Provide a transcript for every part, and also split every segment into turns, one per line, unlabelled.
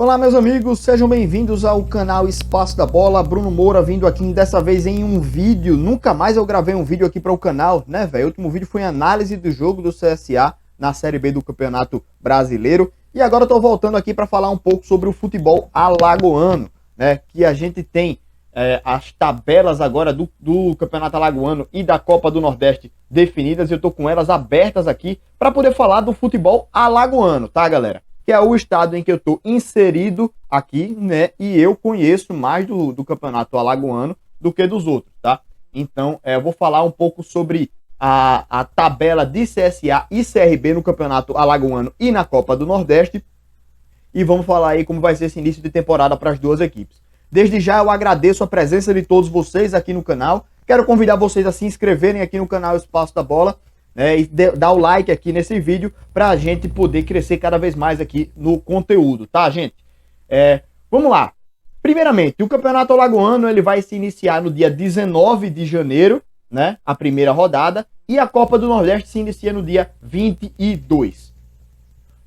Olá meus amigos, sejam bem-vindos ao canal Espaço da Bola. Bruno Moura vindo aqui dessa vez em um vídeo. Nunca mais eu gravei um vídeo aqui para o canal, né, velho? O último vídeo foi análise do jogo do CSA na Série B do Campeonato Brasileiro. E agora eu tô voltando aqui para falar um pouco sobre o futebol alagoano, né? Que a gente tem as tabelas agora do Campeonato Alagoano e da Copa do Nordeste definidas. Eu tô com elas abertas aqui para poder falar do futebol alagoano, tá, galera? Que é o estado em que eu estou inserido aqui, né? E eu conheço mais do campeonato alagoano do que dos outros, tá? Então, eu vou falar um pouco sobre a tabela de CSA e CRB no campeonato alagoano e na Copa do Nordeste. E vamos falar aí como vai ser esse início de temporada para as duas equipes. Desde já eu agradeço a presença de todos vocês aqui no canal. Quero convidar vocês a se inscreverem aqui no canal Espaço da Bola. E dar o like aqui nesse vídeo para a gente poder crescer cada vez mais aqui no conteúdo, tá, gente? Vamos lá. Primeiramente, o Campeonato Alagoano ele vai se iniciar no dia 19 de janeiro, né? A primeira rodada. E a Copa do Nordeste se inicia no dia 22.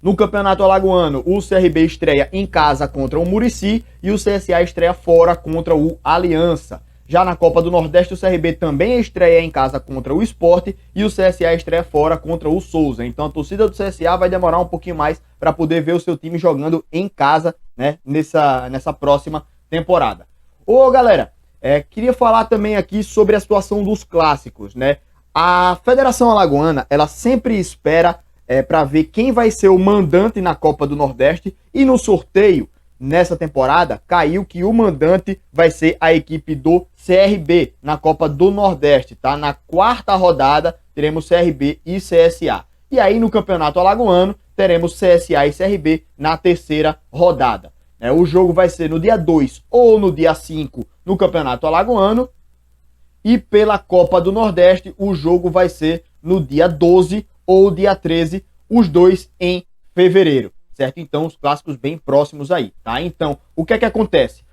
No Campeonato Alagoano, o CRB estreia em casa contra o Murici e o CSA estreia fora contra o Aliança. Já na Copa do Nordeste, o CRB também estreia em casa contra o Sport e o CSA estreia fora contra o Souza. Então a torcida do CSA vai demorar um pouquinho mais para poder ver o seu time jogando em casa, né, nessa próxima temporada. Ô galera, queria falar também aqui sobre a situação dos clássicos, né? A Federação Alagoana, ela sempre espera para ver quem vai ser o mandante na Copa do Nordeste e no sorteio. Nessa temporada, caiu que o mandante vai ser a equipe do CRB na Copa do Nordeste, tá? Na quarta rodada, teremos CRB e CSA. E aí, no Campeonato Alagoano, teremos CSA e CRB na terceira rodada. O jogo vai ser no dia 2 ou no dia 5 no Campeonato Alagoano. E pela Copa do Nordeste, o jogo vai ser no dia 12 ou dia 13, os dois em fevereiro. Certo? Então, os clássicos bem próximos aí, tá? Então, o que é que acontece?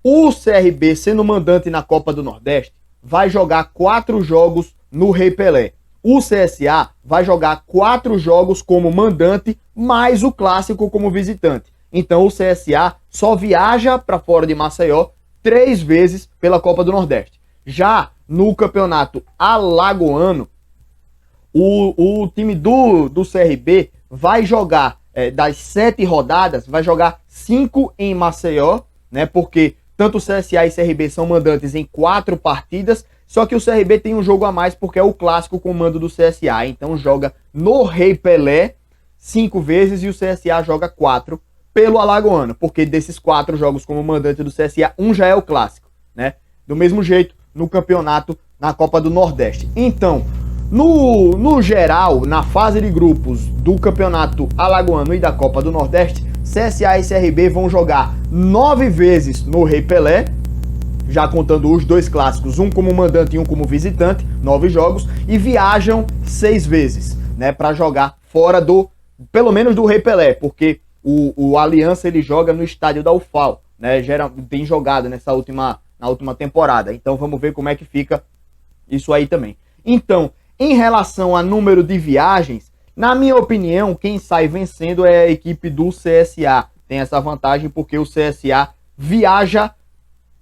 O CRB, sendo mandante na Copa do Nordeste, vai jogar 4 jogos no Rei Pelé. O CSA vai jogar 4 jogos como mandante, mais o clássico como visitante. Então, o CSA só viaja para fora de Maceió 3 vezes pela Copa do Nordeste. Já no Campeonato Alagoano, o time do CRB vai jogar das 7 rodadas, vai jogar 5 em Maceió, né? Porque tanto o CSA e CRB são mandantes em 4 partidas, só que o CRB tem um jogo a mais porque é o clássico com o mando do CSA. Então joga no Rei Pelé 5 vezes e o CSA joga 4 pelo Alagoano, porque desses 4 jogos como mandante do CSA, um já é o clássico, né? Do mesmo jeito no campeonato, na Copa do Nordeste. Então, no geral, na fase de grupos do Campeonato Alagoano e da Copa do Nordeste, CSA e CRB vão jogar 9 vezes no Rei Pelé, já contando os 2 clássicos, um como mandante e um como visitante, 9 jogos, e viajam 6 vezes, né, para jogar fora pelo menos do Rei Pelé, porque o Aliança ele joga no estádio da UFAL, né, tem jogado na última temporada. Então vamos ver como é que fica isso aí também. Então, em relação a número de viagens, na minha opinião, quem sai vencendo é a equipe do CSA. Tem essa vantagem porque o CSA viaja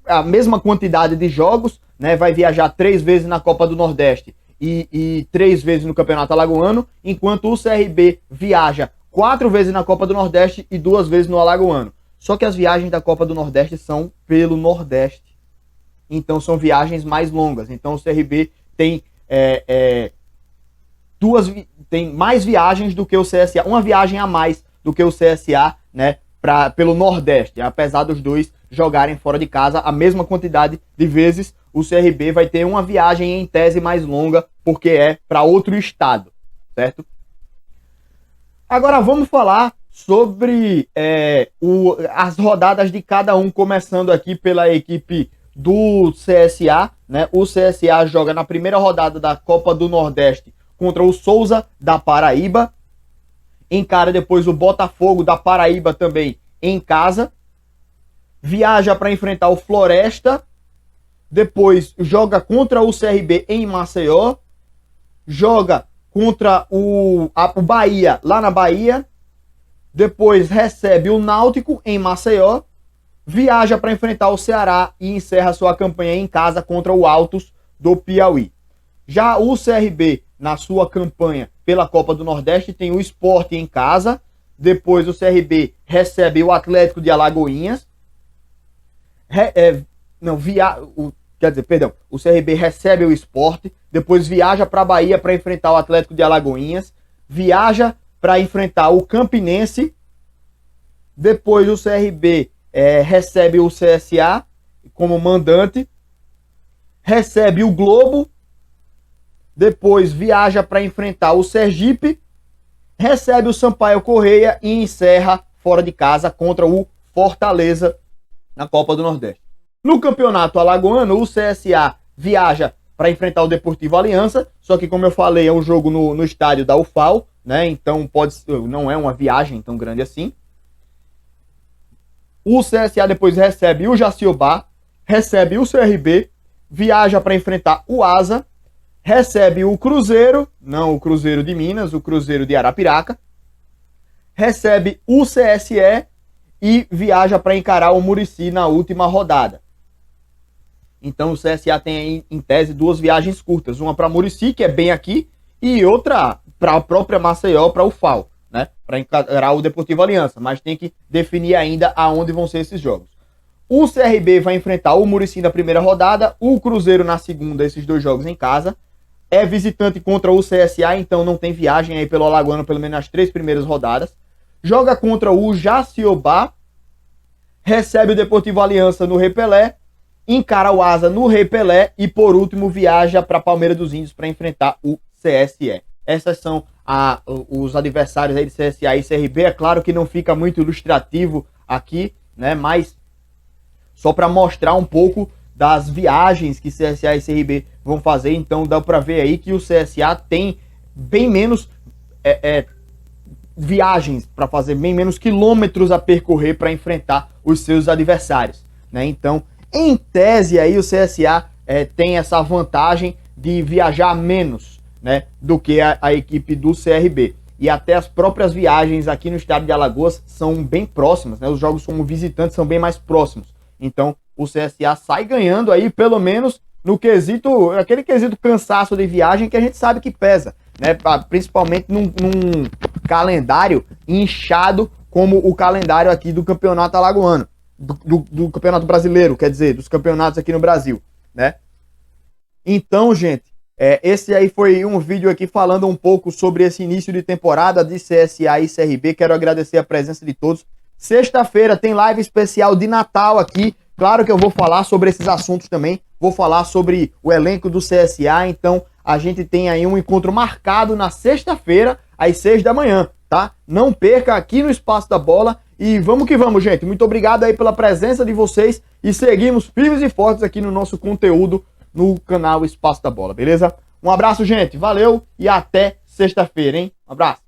a mesma quantidade de jogos, né? Vai viajar 3 vezes na Copa do Nordeste e 3 vezes no Campeonato Alagoano, enquanto o CRB viaja 4 vezes na Copa do Nordeste e 2 vezes no Alagoano. Só que as viagens da Copa do Nordeste são pelo Nordeste. Então são viagens mais longas. Então o CRB tem tem mais viagens do que o CSA, uma viagem a mais do que o CSA, né, pelo Nordeste, apesar dos dois jogarem fora de casa a mesma quantidade de vezes. O CRB vai ter uma viagem em tese mais longa, porque é para outro estado, certo? Agora vamos falar sobre as rodadas de cada um, começando aqui pela equipe do CSA, né? O CSA joga na primeira rodada da Copa do Nordeste contra o Souza da Paraíba, encara depois o Botafogo da Paraíba também em casa, viaja para enfrentar o Floresta, depois joga contra o CRB em Maceió, joga contra o Bahia lá na Bahia, Depois recebe o Náutico em Maceió, viaja para enfrentar o Ceará e encerra sua campanha em casa contra o Altos do Piauí. Já o CRB, na sua campanha pela Copa do Nordeste, tem o Sport em casa, depois o CRB recebe o Atlético de Alagoinhas, o CRB recebe o Sport, depois viaja para a Bahia para enfrentar o Atlético de Alagoinhas, viaja para enfrentar o Campinense, depois o CRB recebe o CSA como mandante, recebe o Globo, depois viaja para enfrentar o Sergipe, recebe o Sampaio Correia e encerra fora de casa contra o Fortaleza na Copa do Nordeste. No Campeonato Alagoano, o CSA viaja para enfrentar o Deportivo Aliança, só que, como eu falei, é um jogo no estádio da UFAL, né? Então não é uma viagem tão grande assim. O CSA depois recebe o Jaciobá, recebe o CRB, viaja para enfrentar o Asa, recebe o Cruzeiro, não o Cruzeiro de Minas, o Cruzeiro de Arapiraca, recebe o CSE e viaja para encarar o Muricy na última rodada. Então o CSA tem em tese duas viagens curtas, uma para Muricy, que é bem aqui, e outra para a própria Maceió, para o FAO, né? Para encarar o Deportivo Aliança, mas tem que definir ainda aonde vão ser esses jogos. O CRB vai enfrentar o Muricy na primeira rodada, o Cruzeiro na segunda, esses dois jogos em casa. É visitante contra o CSA, então não tem viagem aí pelo Alagoano, pelo menos nas 3 primeiras rodadas. Joga contra o Jaciobá, recebe o Deportivo Aliança no Repelé, encara o Asa no Repelé e, por último, viaja para Palmeiras dos Índios para enfrentar o CSE. Essas são os adversários aí de CSA e CRB. É claro que não fica muito ilustrativo aqui, né? Mas só para mostrar um pouco das viagens que CSA e CRB vão fazer. Então dá para ver aí que o CSA tem bem menos viagens para fazer, bem menos quilômetros a percorrer para enfrentar os seus adversários, né? Então, em tese aí o CSA tem essa vantagem de viajar menos, né, do que a equipe do CRB. E até as próprias viagens aqui no estado de Alagoas são bem próximas, né? Os jogos como visitantes são bem mais próximos. Então o CSA sai ganhando aí, pelo menos no quesito, aquele quesito cansaço de viagem que a gente sabe que pesa, né? Principalmente num calendário inchado como o calendário aqui do Campeonato Alagoano, do Campeonato Brasileiro, quer dizer, dos campeonatos aqui no Brasil, né? Então, gente, esse aí foi um vídeo aqui falando um pouco sobre esse início de temporada de CSA e CRB. Quero agradecer a presença de todos. Sexta-feira tem live especial de Natal aqui. Claro que eu vou falar sobre esses assuntos também. Vou falar sobre o elenco do CSA. Então, a gente tem aí um encontro marcado na sexta-feira, às 6 da manhã, tá? Não perca aqui no Espaço da Bola. E vamos que vamos, gente. Muito obrigado aí pela presença de vocês. E seguimos firmes e fortes aqui no nosso conteúdo no canal Espaço da Bola, beleza? Um abraço, gente. Valeu e até sexta-feira, hein? Um abraço.